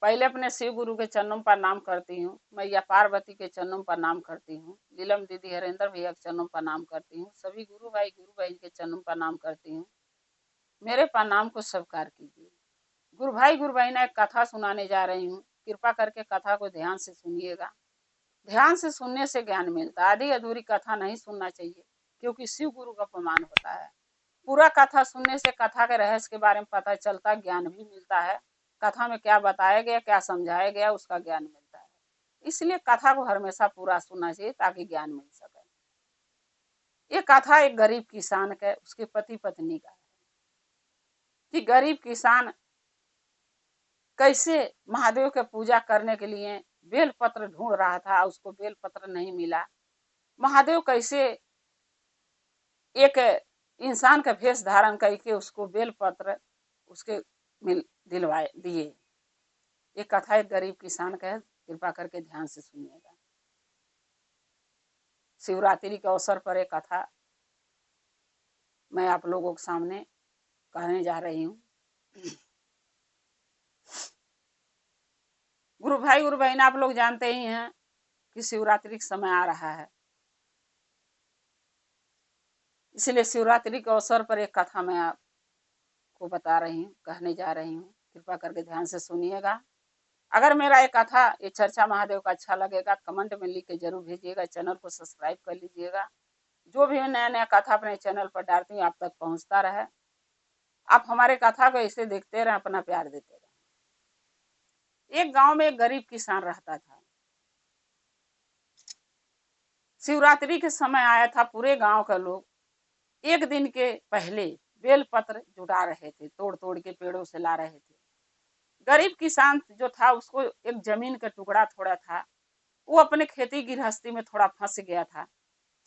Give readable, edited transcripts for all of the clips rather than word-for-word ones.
पहले अपने शिव गुरु के चरणों पर नाम करती हूँ, मैया पार्वती के चरणों पर नाम करती हूँ, नीलम दीदी हरेंद्र भैया के चरणों पर नाम करती हूँ, सभी गुरु बहन के चरणों पर नाम करती हूँ। मेरे प्रणाम को स्वीकार कीजिए। गुरु बहन एक कथा सुनाने जा रही हूँ, कृपा करके कथा को ध्यान से सुनिएगा। ध्यान से सुनने से ज्ञान मिलता है, आधी अधूरी कथा नहीं सुनना चाहिए, क्योंकि शिव गुरु का अपमान होता है। पूरा कथा सुनने से कथा के रहस्य के बारे में पता चलता, ज्ञान भी मिलता है। कथा में क्या बताया गया, क्या समझाया गया, उसका ज्ञान मिलता है। इसलिए कथा को हमेशा पूरा सुनना चाहिए ताकि ज्ञान मिल सके। ये कथा एक गरीब किसान का, उसके पति पत्नी का है कि गरीब किसान कैसे महादेव के पूजा करने के लिए बेल पत्र ढूंढ रहा था, उसको बेल पत्र नहीं मिला। महादेव कैसे एक इंसान का भेष धारण करके उसको बेल पत्र उसके दिलवाए दिए। ये कथा एक गरीब किसान का है, कृपा करके ध्यान से सुनिएगा। शिवरात्रि के अवसर पर एक कथा मैं आप लोगों के सामने कहने जा रही हूँ। गुरु बहन आप लोग जानते ही हैं कि शिवरात्रि का समय आ रहा है, इसलिए शिवरात्रि के अवसर पर एक कथा मैं आपको बता रही हूँ, कहने जा रही हूँ। कृपा करके ध्यान से सुनिएगा। अगर मेरा ये कथा, ये चर्चा महादेव का अच्छा लगेगा, कमेंट में लिख के जरूर भेजिएगा। चैनल को सब्सक्राइब कर लीजिएगा। जो भी नया नया कथा अपने चैनल पर डालती हूँ आप तक पहुंचता रहे। आप हमारे कथा को ऐसे देखते रहे, अपना प्यार देते रहे। एक गांव में एक गरीब किसान रहता था। शिवरात्रि के समय आया था, पूरे गांव का लोग एक दिन के पहले बेल पत्र जुटा रहे थे, तोड़ तोड़ के पेड़ों से ला रहे थे। गरीब किसान जो था उसको एक जमीन का टुकड़ा थोड़ा था, वो अपने खेती गृहस्थी में थोड़ा फंस गया था।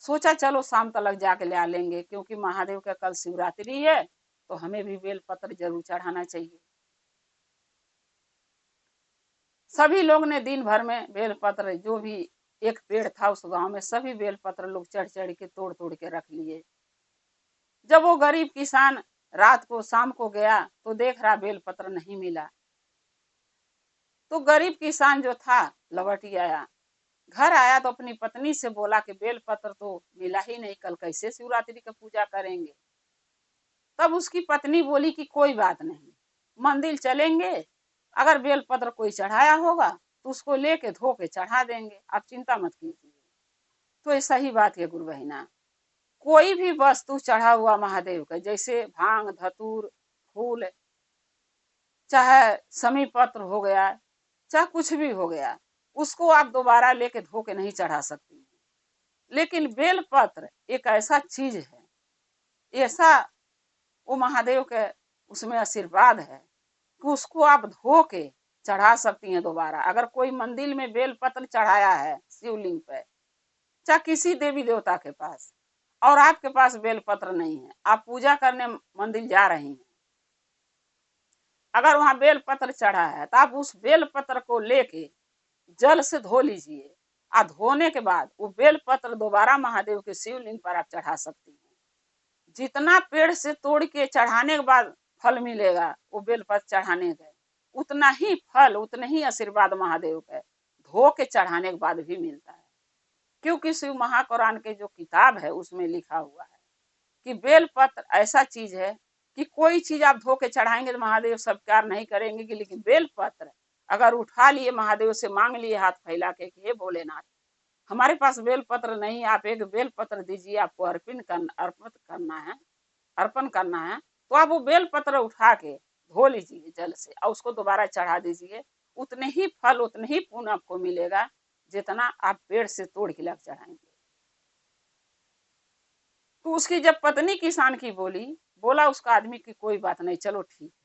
सोचा चलो शाम तक जाके ले आ लेंगे, क्योंकि महादेव का कल शिवरात्रि है तो हमें भी बेल पत्र जरूर चढ़ाना चाहिए। सभी लोग ने दिन भर में बेल पत्र, जो भी एक पेड़ था उस गांव में, सभी बेल पत्र लोग चढ़ चढ़ के तोड़ तोड़ के रख लिए। जब वो गरीब किसान रात को शाम को गया तो देख रहा बेल पत्र नहीं मिला। तो गरीब किसान जो था लौट ही आया। घर आया तो अपनी पत्नी से बोला कि बेल पत्र तो मिला ही नहीं, कल कैसे शिवरात्रि का पूजा करेंगे। तब उसकी पत्नी बोली कि कोई बात नहीं, मंदिर चलेंगे, अगर बेल पत्र कोई चढ़ाया होगा तो उसको लेके धो के चढ़ा देंगे, आप चिंता मत कीजिए। तो ये सही बात है गुरु बहिना, कोई भी वस्तु चढ़ा हुआ महादेव का, जैसे भांग धतूर फूल, चाहे समी पत्र हो गया, चाहे कुछ भी हो गया, उसको आप दोबारा लेके धो के नहीं चढ़ा सकती। लेकिन बेल पत्र एक ऐसा चीज है, ऐसा वो महादेव के उसमें आशीर्वाद है कि उसको आप धो के चढ़ा सकती हैं दोबारा। अगर कोई मंदिर में बेल पत्र चढ़ाया है शिवलिंग पे, चाहे किसी देवी देवता के पास, और आपके पास बेल पत्र नहीं है, आप पूजा करने मंदिर जा रही हैं, अगर वहां बेल पत्र चढ़ा है तो आप उस बेल पत्र को लेके जल से धो लीजिए। आ धोने के बाद वो बेल पत्र दोबारा महादेव के शिवलिंग पर आप चढ़ा सकती हैं। जितना पेड़ से तोड़ के चढ़ाने के बाद फल मिलेगा वो बेल पत्र चढ़ाने का, उतना ही फल, उतने ही आशीर्वाद महादेव का धो के चढ़ाने के बाद भी मिलता है। क्योंकि शिव महाकुरान के जो किताब है उसमें लिखा हुआ है कि बेल पत्र ऐसा चीज है कि कोई चीज आप धो के चढ़ाएंगे तो महादेव स्वीकार नहीं करेंगे कि, लेकिन बेल पत्र अगर उठा लिए, महादेव से मांग लिए हाथ फैला के कि हे भोलेनाथ हमारे पास बेल पत्र नहीं, आप एक बेल पत्र दीजिए, आपको अर्पण करना है, तो आप वो बेल पत्र उठा के धो लीजिए जल से और उसको दोबारा चढ़ा दीजिए। उतने ही फल, उतने ही पुण्य आपको मिलेगा जितना आप पेड़ से तोड़ के लग चढ़ाएंगे। तो उसकी जब पत्नी किसान की बोला उसका आदमी की कोई बात नहीं, चलो ठीक है।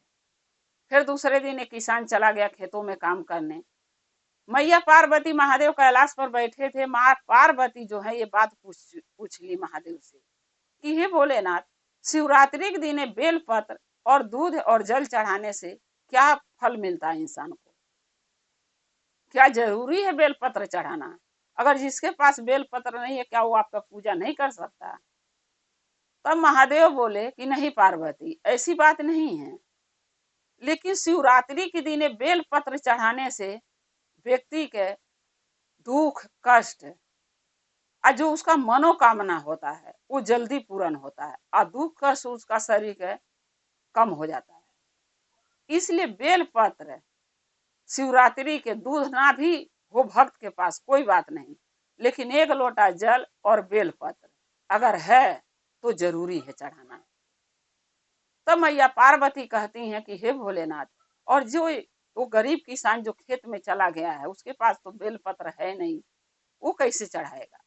फिर दूसरे दिन एक किसान चला गया खेतों में काम करने। मैया पार्वती महादेव कैलाश पर बैठे थे। माँ पार्वती जो है ये बात पूछ ली महादेव से कि हे भोलेनाथ, शिवरात्रि के दिन बेल पत्र और दूध और जल चढ़ाने से क्या फल मिलता है इंसान को? क्या जरूरी है बेल पत्र चढ़ाना? अगर जिसके पास बेल पत्र नहीं है क्या वो आपका पूजा नहीं कर सकता? तब महादेव बोले कि नहीं पार्वती, ऐसी बात नहीं है, लेकिन शिवरात्रि के दिन बेल पत्र चढ़ाने से व्यक्ति के दुख कष्ट और जो उसका मनोकामना होता है वो जल्दी पूर्ण होता है और दुख कष्ट उसका शरीर के कम हो जाता है। इसलिए बेल पत्र शिवरात्रि के दूध ना भी हो भक्त के पास कोई बात नहीं, लेकिन 1 लोटा जल और बेल पत्र अगर है तो जरूरी है चढ़ाना। तब मैया पार्वती कहती हैं कि हे भोलेनाथ, और जो वो गरीब किसान जो खेत में चला गया है उसके पास तो बेल पत्र है नहीं, वो कैसे चढ़ाएगा?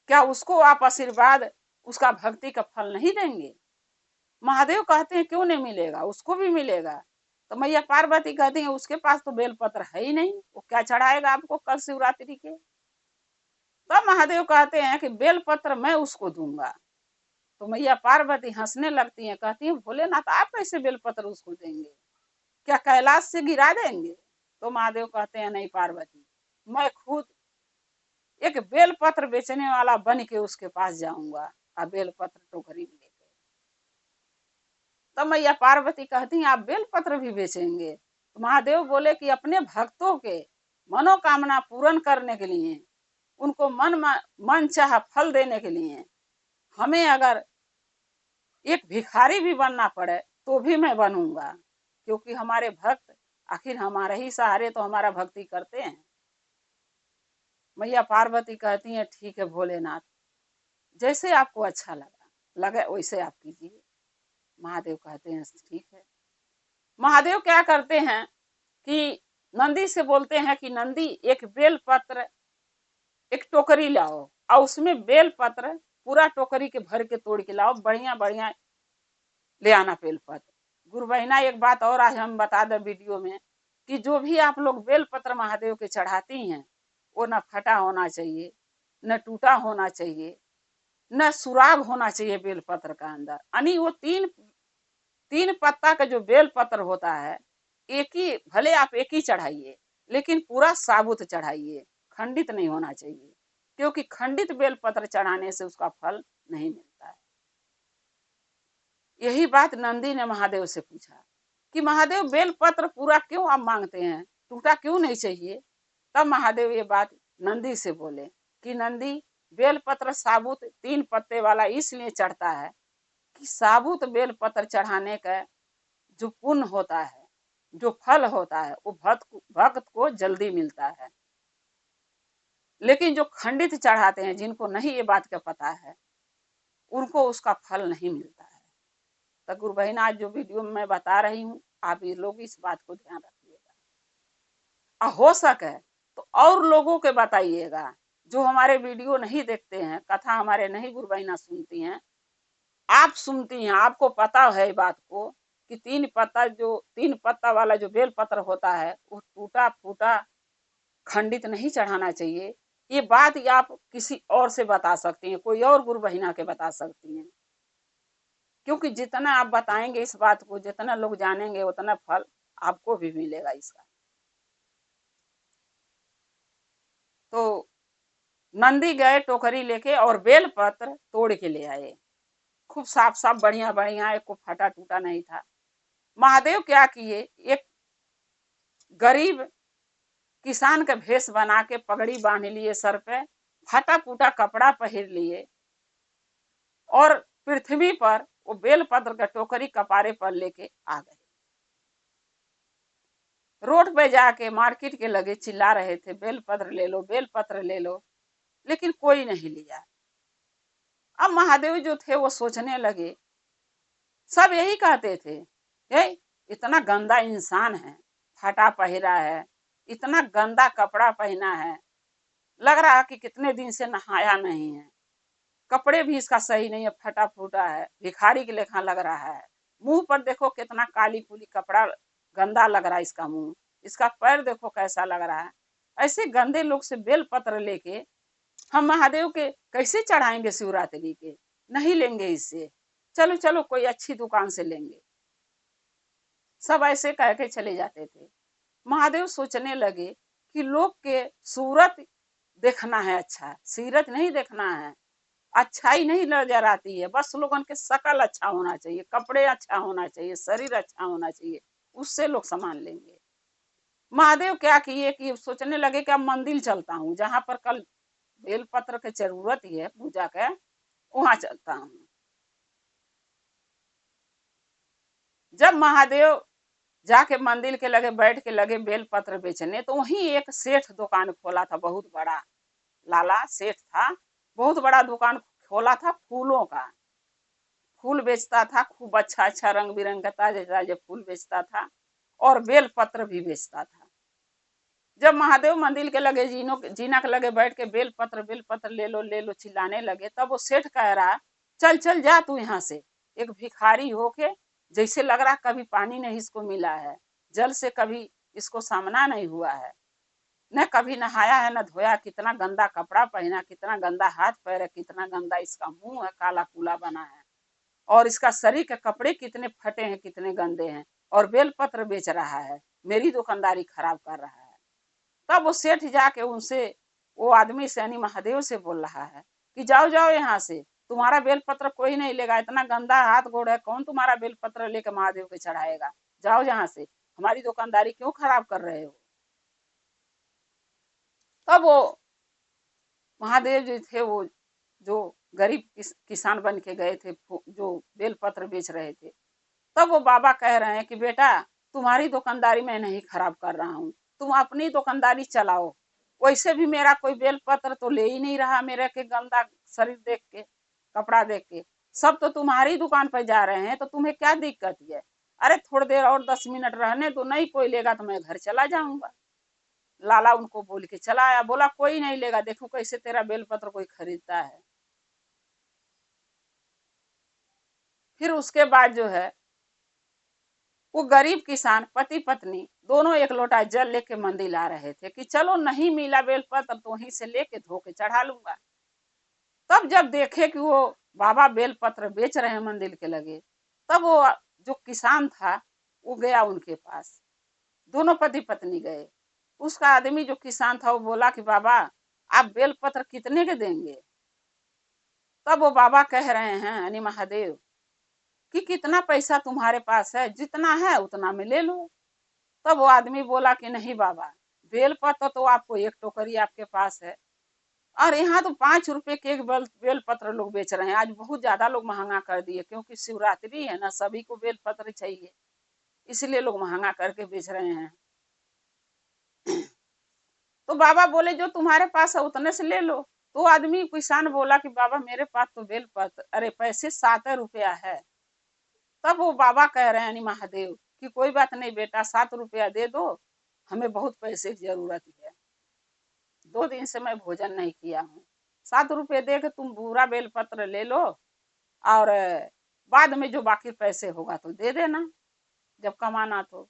क्या उसको आप आशीर्वाद उसका भक्ति का फल नहीं देंगे? महादेव कहते हैं क्यों नहीं मिलेगा, उसको भी मिलेगा। तो मैया पार्वती कहती हैं उसके पास तो बेल पत्र है ही नहीं, वो क्या चढ़ाएगा आपको कल शिवरात्रि के? तब महादेव कहते हैं कि बेल पत्र मैं उसको दूंगा। तो मैया पार्वती हंसने लगती हैं, कहती हैं भोलेनाथ आप कैसे बेल पत्र उसको देंगे, क्या कैलाश से गिरा देंगे? तो महादेव कहते हैं नहीं पार्वती, मैं खुद एक बेल पत्र बेचने वाला बन के उसके पास जाऊंगा और बेल पत्र टोकरी में लेके। तब मैया पार्वती कहती हैं आप बेल पत्र भी बेचेंगे? तो महादेव बोले कि अपने भक्तों के मनोकामना पूर्ण करने के लिए, उनको मन चाह फल देने के लिए हमें अगर एक भिखारी भी बनना पड़े तो भी मैं बनूंगा, क्योंकि हमारे भक्त आखिर हमारे ही सहारे तो हमारा भक्ति करते हैं। मैया पार्वती कहती हैं ठीक है भोलेनाथ, जैसे आपको अच्छा लगे वैसे आप कीजिए। महादेव कहते हैं ठीक है। महादेव क्या करते हैं कि नंदी से बोलते हैं कि नंदी एक बेल पत्र एक टोकरी लाओ और उसमें बेल पत्र पूरा टोकरी के भर के तोड़ के लाओ, बढ़िया बढ़िया ले आना बेल पत्र। गुरु बहिना एक बात और आज हम बता दें वीडियो में कि जो भी आप लोग बेल पत्र महादेव के चढ़ाती हैं वो न फटा होना चाहिए, न टूटा होना चाहिए, न सुराग होना चाहिए बेल पत्र का अंदर। यानी वो तीन पत्ता का जो बेल पत्र होता है एक ही, भले आप एक ही चढ़ाइए लेकिन पूरा साबुत चढ़ाइए, खंडित नहीं होना चाहिए, क्योंकि खंडित बेल पत्र चढ़ाने से उसका फल नहीं मिलता है। यही बात नंदी ने महादेव से पूछा कि महादेव बेल पत्र पूरा क्यों आप मांगते हैं, टूटा क्यों नहीं चाहिए? तब महादेव ये बात नंदी से बोले कि नंदी बेल पत्र साबुत 3 पत्ते वाला इसलिए चढ़ता है कि साबुत बेल पत्र चढ़ाने का जो पुण्य होता है, जो फल होता है वो भक्त को जल्दी मिलता है, लेकिन जो खंडित चढ़ाते हैं जिनको नहीं ये बात का पता है उनको उसका फल नहीं मिलता है। तो गुरु बहन आज जो वीडियो में मैं बता रही हूँ आप ये लोग इस बात को ध्यान रखिएगा, हो सके तो और लोगों के बताइएगा जो हमारे वीडियो नहीं देखते हैं, कथा हमारे नहीं गुरु बहना सुनती हैं, आप सुनती हैं, आपको पता है बात को कि 3 पत्ता वाला जो बेल पत्र होता है वो टूटा फूटा खंडित नहीं चढ़ाना चाहिए। ये बात आप किसी और से बता सकती हैं, कोई और गुरु बहिना के बता सकती हैं, क्योंकि जितना आप बताएंगे इस बात को, जितना लोग जानेंगे उतना फल आपको भी मिलेगा इसका। तो नंदी गए टोकरी लेके और बेल पत्र तोड़ के ले आए, खूब साफ साफ बढ़िया बढ़िया, एक को फटा टूटा नहीं था। महादेव क्या किए, एक गरीब किसान का भेष बना के पगड़ी बांध लिए सर पे, फटा फूटा कपड़ा पहन लिए और पृथ्वी पर वो बेल पत्र का टोकरी कपारे पर लेके आ गए। रोड पे जाके मार्केट के लगे चिल्ला रहे थे बेल पत्र ले लो, बेल पत्र ले लो, लेकिन कोई नहीं लिया। अब महादेव जो थे वो सोचने लगे, सब यही कहते थे इतना गंदा इंसान है, फटा पहरा है, इतना गंदा कपड़ा पहना है, लग रहा है कि कितने दिन से नहाया नहीं है, कपड़े भी इसका सही नहीं है, फटा फूटा है, भिखारी के लेखा लग रहा है, मुंह पर देखो कितना काली कुली कपड़ा गंदा लग रहा है इसका मुंह, इसका पैर देखो कैसा लग रहा है। ऐसे गंदे लोग से बेल पत्र लेके हम महादेव के कैसे चढ़ाएंगे शिवरात्रि के? नहीं लेंगे इससे, चलो चलो कोई अच्छी दुकान से लेंगे। सब ऐसे कह के चले जाते थे। महादेव सोचने लगे कि लोग के सूरत देखना है, अच्छा सीरत नहीं देखना है, अच्छाई नहीं नजर आती है, बस लोगों के शकल अच्छा होना चाहिए, कपड़े अच्छा होना चाहिए, शरीर अच्छा होना चाहिए, उससे लोग सामान लेंगे। महादेव क्या किए कि सोचने लगे कि अब मंदिर चलता हूँ, जहां पर कल बेलपत्र की जरूरत ही है पूजा के, वहां चलता हूँ। जब महादेव जाके मंदिर के लगे बैठ के लगे बेलपत्र बेचने, तो वहीं एक सेठ दुकान खोला था, बहुत बड़ा लाला सेठ था, बहुत बड़ा दुकान खोला था फूलों का। फूल बेचता था, खूब अच्छा अच्छा रंग बिरंग का ताजे ताजे फूल बेचता था, और बेलपत्र भी बेचता था। जब महादेव मंदिर के लगे जीना के लगे बैठ के बेलपत्र ले लो चिल्लाने लगे, तब वो सेठ कह रहा, चल चल जा तू यहाँ से, एक भिखारी होके, जैसे लग रहा कभी पानी नहीं इसको मिला है, जल से कभी इसको सामना नहीं हुआ है, न कभी नहाया है न धोया, कितना गंदा कपड़ा पहना, कितना गंदा हाथ पैर है, कितना गंदा इसका मुंह है, काला कूला बना है, और इसका शरीर के कपड़े कितने फटे हैं, कितने गंदे हैं, और बेलपत्र बेच रहा है, मेरी दुकानदारी खराब कर रहा है। तब वो सेठ जाके उनसे, वो आदमी से यानी महादेव से बोल रहा है कि जाओ जाओ यहाँ से, तुम्हारा बेलपत्र कोई नहीं लेगा, इतना गंदा हाथ गोड़ है, कौन तुम्हारा बेलपत्र लेके महादेव के चढ़ाएगा, जाओ यहाँ से, हमारी दुकानदारी क्यों खराब कर रहे हो। तब वो महादेव जो थे, वो जो गरीब किसान बन के गए थे, जो बेलपत्र बेच रहे थे, तब वो बाबा कह रहे हैं कि बेटा, तुम्हारी दुकानदारी मैं नहीं खराब कर रहा हूँ, तुम अपनी दुकानदारी चलाओ, वैसे भी मेरा कोई बेलपत्र तो ले ही नहीं रहा, मेरे के गंदा शरीर देख के, कपड़ा देख के, सब तो तुम्हारी दुकान पर जा रहे हैं, तो तुम्हें क्या दिक्कत है। अरे थोड़ी देर और 10 मिनट रहने तो, नहीं कोई लेगा तो मैं घर चला जाऊंगा। लाला उनको बोल के चला आया, बोला कोई नहीं लेगा, देखो कैसे तेरा बेलपत्र कोई खरीदता है। फिर उसके बाद जो है, वो गरीब किसान पति पत्नी दोनों एक लोटा जल लेके मंदिर आ रहे थे कि चलो नहीं मिला बेलपत्र तो वहीं से लेके धो के चढ़ा लूंगा। तब जब देखे कि वो बाबा बेलपत्र बेच रहे हैं मंदिर के लगे, तब वो जो किसान था वो गया उनके पास, दोनों पति पत्नी गए। उसका आदमी जो किसान था वो बोला कि बाबा आप बेलपत्र कितने के देंगे। तब वो बाबा कह रहे हैं यानी महादेव कि कितना पैसा तुम्हारे पास है, जितना है उतना में ले लो। तब वो आदमी बोला कि नहीं बाबा, बेलपत्र तो आपको एक टोकरी आपके पास है, और यहाँ तो 5 रुपए के एक बेलपत्र लोग बेच रहे हैं, आज बहुत ज्यादा लोग महंगा कर दिए, क्योंकि शिवरात्रि है ना, सभी को बेलपत्र चाहिए, इसलिए लोग महंगा करके बेच रहे हैं। तो बाबा बोले जो तुम्हारे पास है उतने से ले लो। तो आदमी किसान बोला कि बाबा मेरे पास तो बेलपत्र, अरे पैसे 7 रुपया है। तब वो बाबा कह रहे हैं यानी महादेव कि कोई बात नहीं बेटा, 7 रुपया दे दो, हमें बहुत पैसे की जरूरत है, 2 दिन से मैं भोजन नहीं किया हूँ, 7 रुपये दे के तुम पूरा बेलपत्र ले लो, और बाद में जो बाकी पैसे होगा तो दे देना, जब कमाना तो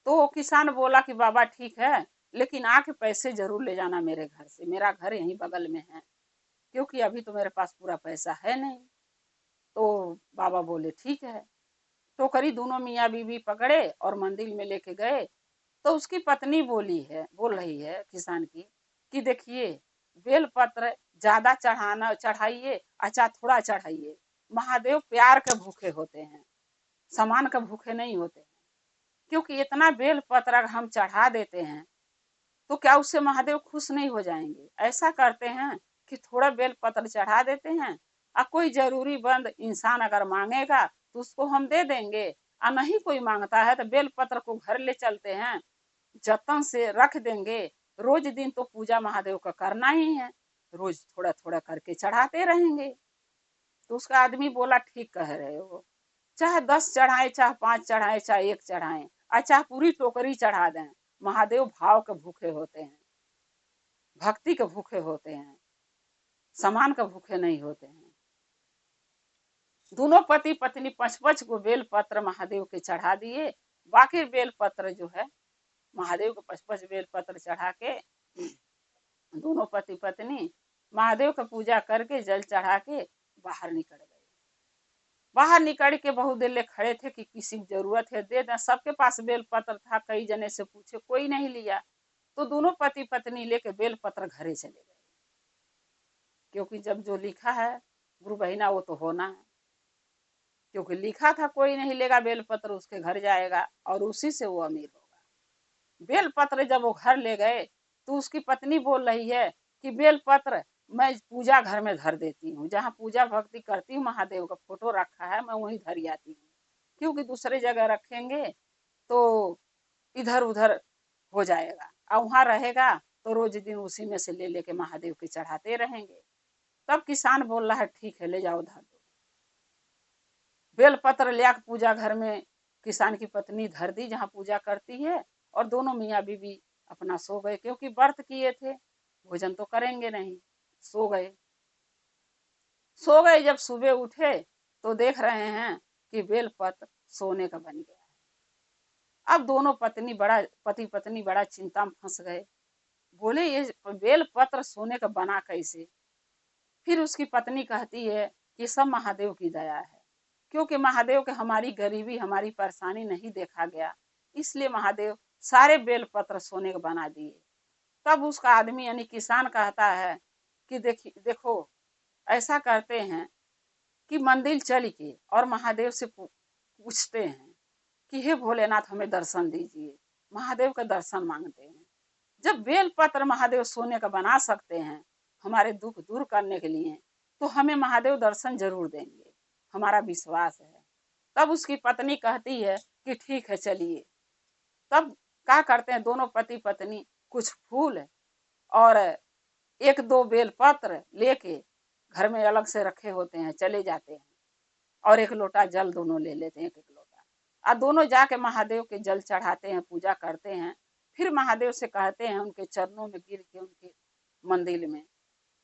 वो किसान बोला कि बाबा ठीक है, लेकिन आके पैसे जरूर ले जाना मेरे घर से, मेरा घर यहीं बगल में है, क्योंकि अभी तो मेरे पास पूरा पैसा है नहीं। तो बाबा बोले ठीक है। टोकरी दोनों मियाँ बीवी पकड़े और मंदिर में लेके गए। तो उसकी पत्नी बोल रही है किसान की कि देखिए, बेलपत्र ज्यादा चढ़ाना चढ़ाइए, अच्छा थोड़ा चढ़ाइए, महादेव प्यार के भूखे होते हैं, सामान के भूखे नहीं होते हैं। क्योंकि इतना बेलपत्र अगर हम चढ़ा देते हैं तो क्या उससे महादेव खुश नहीं हो जाएंगे। ऐसा करते हैं कि थोड़ा बेलपत्र चढ़ा देते हैं, और कोई जरूरीमंद इंसान अगर मांगेगा तो उसको हम दे देंगे, और नहीं कोई मांगता है तो बेलपत्र को घर ले चलते हैं, जतन से रख देंगे, रोज दिन तो पूजा महादेव का करना ही है, रोज थोड़ा थोड़ा करके चढ़ाते रहेंगे। तो उसका आदमी बोला ठीक कह रहे हो, चाहे 10 चढ़ाए, चाहे 5 चढ़ाए, चाहे 1 चढ़ाए, और चाहे पूरी टोकरी चढ़ा दें, महादेव भाव के भूखे होते हैं, भक्ति के भूखे होते हैं, सामान के भूखे नहीं होते हैं। दोनों पति पत्नी 5-5 को बेलपत्र महादेव के चढ़ा दिए। बाकी बेलपत्र जो है महादेव को 5-5 बेलपत्र चढ़ा के दोनों पति पत्नी महादेव का पूजा करके जल चढ़ा के बाहर निकल गए। बाहर निकल के बहुत देर ले खड़े थे कि किसी की जरूरत है दे दें, सबके पास बेलपत्र था, कई जने से पूछे कोई नहीं लिया। तो दोनों पति पत्नी लेके बेलपत्र घरे चले गए, क्योंकि जब जो लिखा है गुरु बहिना वो तो होना है। क्योंकि लिखा था कोई नहीं लेगा बेलपत्र उसके घर जाएगा और उसी से वो अमीर होगा। बेलपत्र जब वो घर ले गए तो उसकी पत्नी बोल रही है कि बेलपत्र मैं पूजा घर में धर देती हूँ, जहाँ पूजा भक्ति करती हूँ महादेव का फोटो रखा है मैं वहीं धर आती हूँ, क्योंकि दूसरे जगह रखेंगे तो इधर उधर हो जाएगा और वहां रहेगा तो रोज दिन उसी में से ले लेके महादेव के चढ़ाते रहेंगे। तब किसान बोल रहा है ठीक है ले जाओ धर दो। बेलपत्र लिया पूजा घर में किसान की पत्नी धर दी जहाँ पूजा करती है, और दोनों मियाँ बीवी अपना सो गए, क्योंकि व्रत किए थे भोजन तो करेंगे नहीं। सो गए। जब सुबह उठे तो देख रहे हैं कि बेलपत्र सोने का बन गया है। अब दोनों पति पत्नी बड़ा चिंता में फंस गए। बोले ये बेलपत्र सोने का बना कैसे? फिर उसकी पत्नी कहती है कि सब महादेव की दया है, क्योंकि महादेव के हमारी गरीबी हमारी परेशानी नहीं देखा गया, इसलिए महादेव सारे बेलपत्र सोने का बना दिए। तब उसका आदमी यानी किसान कहता है कि देखो ऐसा करते हैं कि मंदिर चल के और महादेव से पूछते हैं कि हे भोलेनाथ हमें दर्शन दीजिए। महादेव का दर्शन मांगते हैं। जब बेलपत्र महादेव सोने का बना सकते हैं हमारे दुख दूर करने के लिए, तो हमें महादेव दर्शन जरूर देंगे, हमारा विश्वास है। तब उसकी पत्नी कहती है कि ठीक है चलिए। तब क्या करते हैं दोनों पति पत्नी कुछ फूल और एक दो बेलपत्र लेके घर में अलग से रखे होते हैं चले जाते हैं, और एक लोटा जल दोनों ले लेते हैं, एक लोटा, और दोनों जाके महादेव के जल चढ़ाते हैं, पूजा करते हैं। फिर महादेव से कहते हैं, उनके चरणों में गिर के उनके मंदिर में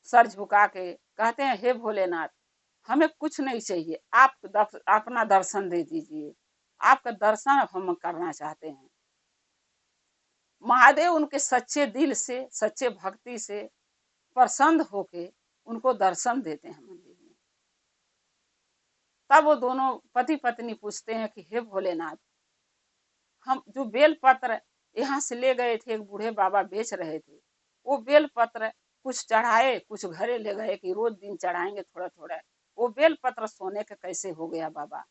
सर झुका के कहते हैं हे भोलेनाथ हमें कुछ नहीं चाहिए, आप अपना दर्शन दे दीजिए, आपका दर्शन हम करना चाहते हैं। महादेव उनके सच्चे दिल से सच्चे भक्ति से प्रसन्न होके उनको दर्शन देते हैं मंदिर में। तब वो दोनों पति पत्नी पूछते हैं कि हे भोलेनाथ हम जो बेलपत्र यहाँ से ले गए थे, एक बूढ़े बाबा बेच रहे थे, वो बेलपत्र कुछ चढ़ाए कुछ घरे ले गए कि रोज दिन चढ़ाएंगे थोड़ा थोड़ा, वो बेलपत्र सोने का कैसे हो गया बाबा?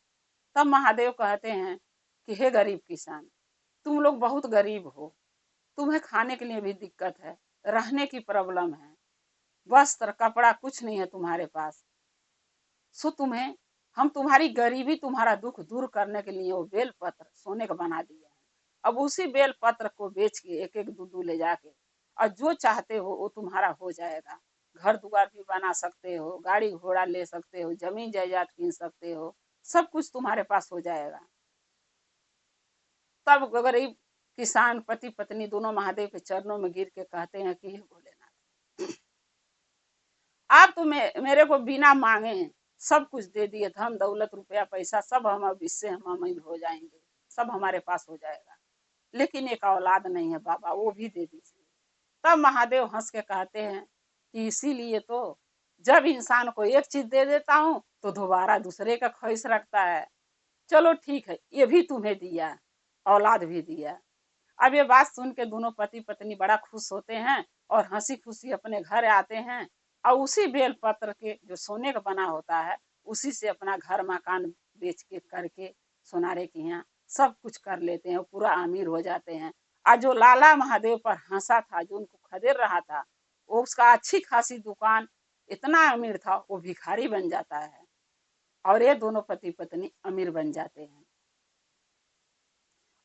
तब महादेव कहते हैं कि हे गरीब किसान, तुम लोग बहुत गरीब हो, तुम्हें खाने के लिए भी दिक्कत है, रहने की प्रॉब्लम है, वस्त्र कपड़ा कुछ नहीं है तुम्हारे पास, सो हम तुम्हारी गरीबी तुम्हारा दुख दूर करने के लिए वो बेलपत्र सोने का बना दिया है। अब उसी बेलपत्र को बेच के एक एक दो ले जाके और जो चाहते हो वो तुम्हारा हो जाएगा। घर द्वार भी बना सकते हो, गाड़ी घोड़ा ले सकते हो, जमीन जायदाद कीन सकते हो, सब कुछ तुम्हारे पास हो जाएगा। तब गरीब किसान पति पत्नी दोनों महादेव के चरणों में गिर के कहते हैं कि हे भोलेनाथ आप तो मेरे को बिना मांगे सब कुछ दे दिए, धन दौलत रुपया पैसा सब हम अब इससे हम अमीर हो जाएंगे, सब हमारे पास हो जाएगा, लेकिन एक औलाद नहीं है बाबा, वो भी दे दीजिए। तब महादेव हंस के कहते हैं कि इसीलिए तो जब इंसान को एक चीज दे देता हूँ तो दोबारा दूसरे का ख्वाहिश रखता है। चलो ठीक है ये भी तुम्हें दिया, औलाद भी दिया। अब ये बात सुन के दोनों पति पत्नी बड़ा खुश होते हैं और हंसी खुशी अपने घर आते हैं, और उसी बेलपत्र के जो सोने का बना होता है उसी से अपना घर मकान बेच के करके सोनारे के यहाँ सब कुछ कर लेते हैं, पूरा अमीर हो जाते हैं। और जो लाला महादेव पर हंसा था, जो उनको खदेड़ रहा था, वो उसका अच्छी खासी दुकान इतना अमीर था वो भिखारी बन जाता है, और ये दोनों पति पत्नी अमीर बन जाते हैं।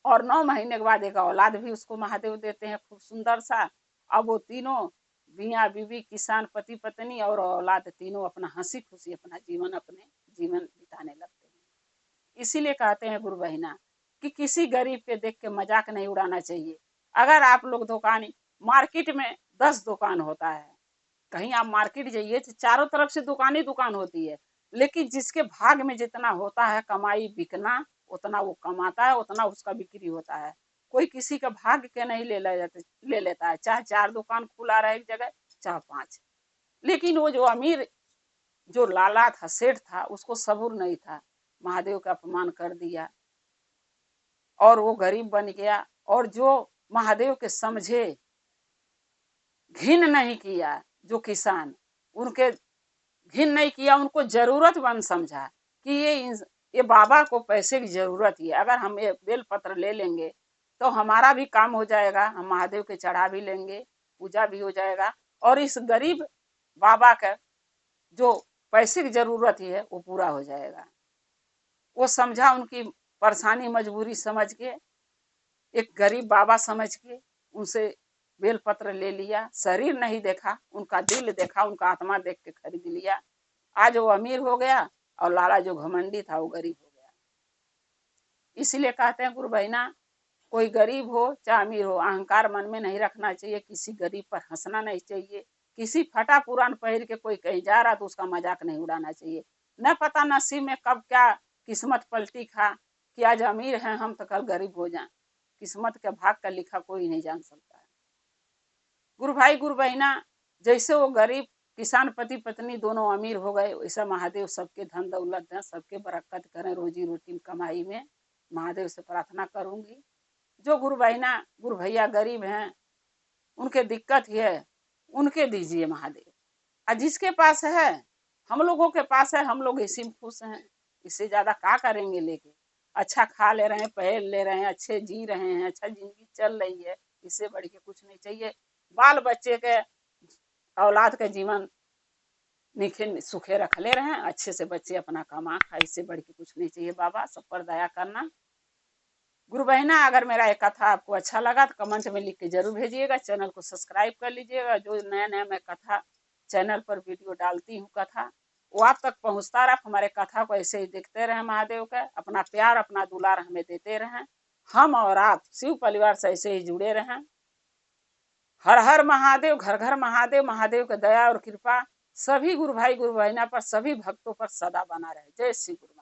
और 9 महीने के बाद एक औलाद भी उसको महादेव देते हैं खूब सुंदर सा। अब वो तीनों मियाँ बीवी किसान पति पत्नी और औलाद तीनों अपना हंसी खुशी अपना जीवन बिताने लगते हैं। इसीलिए कहते हैं गुरु बहिना कि किसी गरीब के देख के मजाक नहीं उड़ाना चाहिए। अगर आप लोग दुकानी मार्केट में 10 दुकान होता है, कहीं आप मार्केट जाइए तो चारों तरफ से दुकान ही दुकान होती है, लेकिन जिसके भाग में जितना होता है कमाई बिकना उतना वो कमाता है, उतना उसका बिक्री होता है। कोई किसी का भाग के नहीं ले लेता है, चाहे 4 दुकान खुला रहे एक जगह चाहे 5। लेकिन वो जो अमीर जो लाला था सेठ था उसको सबूर नहीं था, महादेव का अपमान कर दिया और वो गरीब बन गया। और जो महादेव के समझे घिन नहीं किया, जो किसान उनके घिन नहीं किया, उनको जरूरतमंद समझा कि ये ये बाबा को पैसे की जरूरत ही है। अगर हम ये बेलपत्र ले लेंगे तो हमारा भी काम हो जाएगा, हम महादेव के चढ़ा भी लेंगे, पूजा भी हो जाएगा, और इस गरीब बाबा का जो पैसे की जरूरत ही है वो पूरा हो जाएगा। वो समझा, उनकी परेशानी मजबूरी समझ के, एक गरीब बाबा समझ के उनसे बेलपत्र ले लिया। शरीर नहीं देखा, उनका दिल देखा, उनका आत्मा देख के खरीद लिया। आज वो अमीर हो गया और लाला जो घमंडी था वो गरीब हो गया। इसलिए कहते हैं गुरु बहिना, कोई गरीब हो चाहे अमीर हो, अहंकार मन में नहीं रखना चाहिए, किसी गरीब पर हंसना नहीं चाहिए, किसी फटा पुरान पहन के कोई कहीं जा रहा तो उसका मजाक नहीं उड़ाना चाहिए। न पता नसीब में कब क्या किस्मत पलटी खा कि आज अमीर हैं हम तो कल गरीब हो जाएं। किस्मत के भाग का लिखा कोई नहीं जान सकता है। गुरु भाई गुरु बहिना, जैसे वो गरीब किसान पति पत्नी दोनों अमीर हो गए, वैसा महादेव सबके धन दौलत दें, सबके बरकत करें, रोजी रोटी कमाई में महादेव से प्रार्थना करूंगी। जो गुरु बहिना गुरु भैया गरीब हैं, उनके दिक्कत है, उनके दीजिए महादेव। और जिसके पास है, हम लोगों के पास है, हम लोग इसी में खुश हैं। इससे ज्यादा क्या करेंगे लेके? अच्छा खा ले रहे हैं, पहन ले रहे हैं, अच्छे जी रहे हैं, अच्छा जिंदगी चल रही है, इससे बढ़ के कुछ नहीं चाहिए। बाल बच्चे के औलाद का जीवन निखे सुखे रख ले रहे हैं, अच्छे से बच्चे अपना कमा खा, इससे बढ़ के कुछ नहीं चाहिए। बाबा सब पर दया करना। गुरु बहिना, अगर मेरा ये कथा आपको अच्छा लगा तो कमेंट में लिख के जरूर भेजिएगा। चैनल को सब्सक्राइब कर लीजिएगा। जो नया नया मैं कथा चैनल पर वीडियो डालती हूँ कथा, वो आप तक पहुँचता रहे। हमारे कथा को ऐसे ही देखते रहें, महादेव का अपना प्यार अपना दुलार हमें देते रहें। हम और आप शिव परिवार से ऐसे ही जुड़े रहें। हर हर महादेव, घर घर महादेव। महादेव की दया और कृपा सभी गुरु भाई गुरु बहिना पर, सभी भक्तों पर सदा बना रहे। जय श्री गुरु।